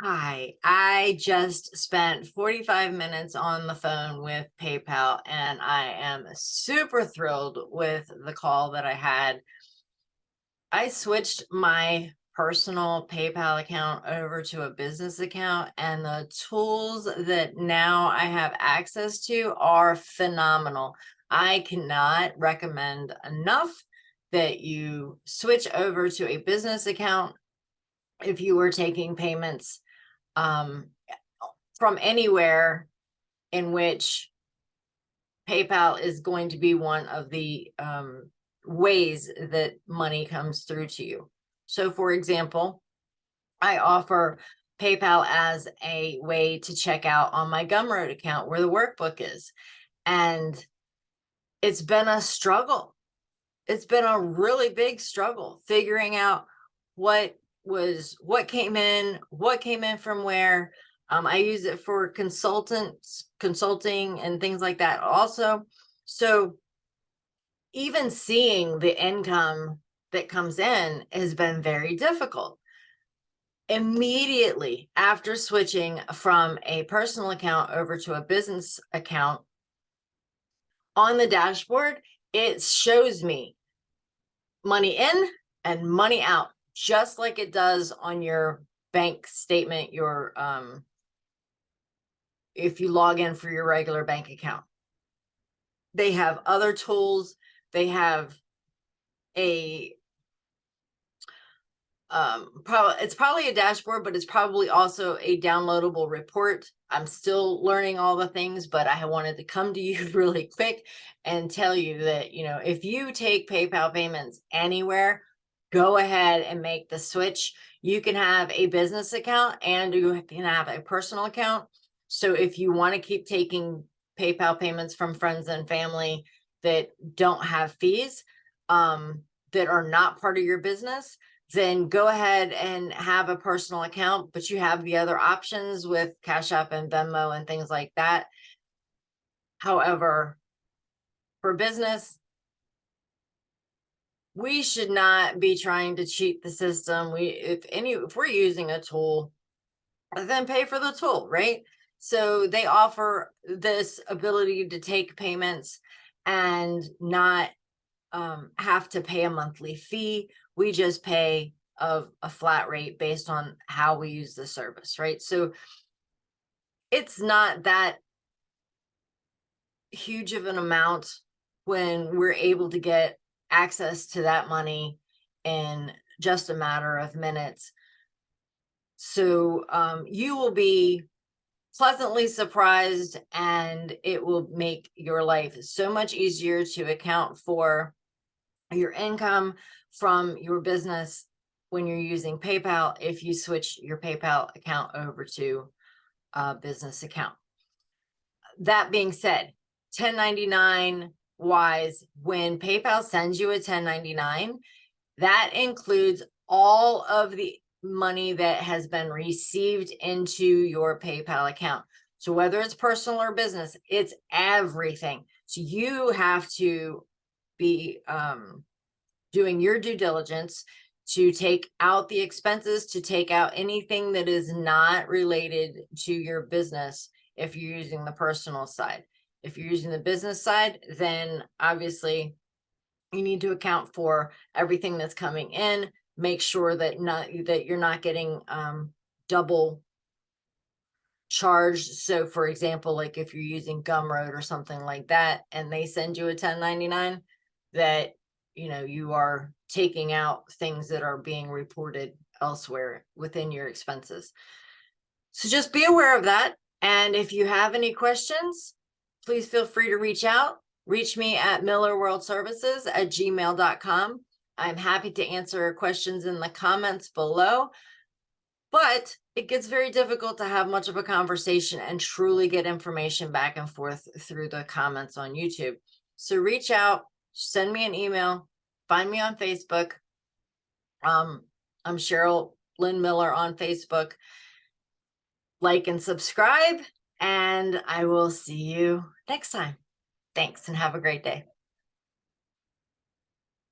Hi, I just spent 45 minutes on the phone with PayPal and I am super thrilled with the call that I had. I switched my personal PayPal account over to a business account, and the tools that now I have access to are phenomenal. I cannot recommend enough that you switch over to a business account if you were taking payments um, from anywhere in which PayPal is going to be one of the ways that money comes through to you. So, for example, I offer PayPal as a way to check out on my Gumroad account where the workbook is. And it's been a struggle. It's been a really big struggle figuring out what came in from where. I use it for consulting and things like that also. So even seeing the income that comes in has been very difficult. Immediately after switching from a personal account over to a business account, on the dashboard, it shows me money in and money out, just like it does on your bank statement, your if you log in for your regular bank account. They have other tools. They have a it's probably a dashboard, but it's probably also a downloadable report. I'm still learning all the things, but I wanted to come to you really quick and tell you that, if you take PayPal payments anywhere, go ahead and make the switch. You can have a business account and you can have a personal account. So if you want to keep taking PayPal payments from friends and family that don't have fees, that are not part of your business, then go ahead and have a personal account, but you have the other options with Cash App and Venmo and things like that. However, for business, we should not be trying to cheat the system. If we're using a tool, then pay for the tool, right? So they offer this ability to take payments and not have to pay a monthly fee. We just pay a flat rate based on how we use the service, right? So it's not that huge of an amount when we're able to get access to that money in just a matter of minutes. So you will be pleasantly surprised, and it will make your life so much easier to account for your income from your business when you're using PayPal if you switch your PayPal account over to a business account. That being said, 1099 wise, when PayPal sends you a 1099, that includes all of the money that has been received into your PayPal account. So whether it's personal or business, it's everything. So you have to be doing your due diligence to take out the expenses, to take out anything that is not related to your business if you're using the personal side. If you're using the business side, then obviously you need to account for everything that's coming in. Make sure that you're not getting double charged. So for example, like if you're using Gumroad or something like that, and they send you a 1099, that you are taking out things that are being reported elsewhere within your expenses. So just be aware of that. And if you have any questions, please feel free to reach out. Reach me at millerworldservices@gmail.com. I'm happy to answer questions in the comments below, but it gets very difficult to have much of a conversation and truly get information back and forth through the comments on YouTube. So reach out, send me an email, find me on Facebook. I'm Cheryl Lynn Miller on Facebook. Like and subscribe, and I will see you next time. Thanks and have a great day.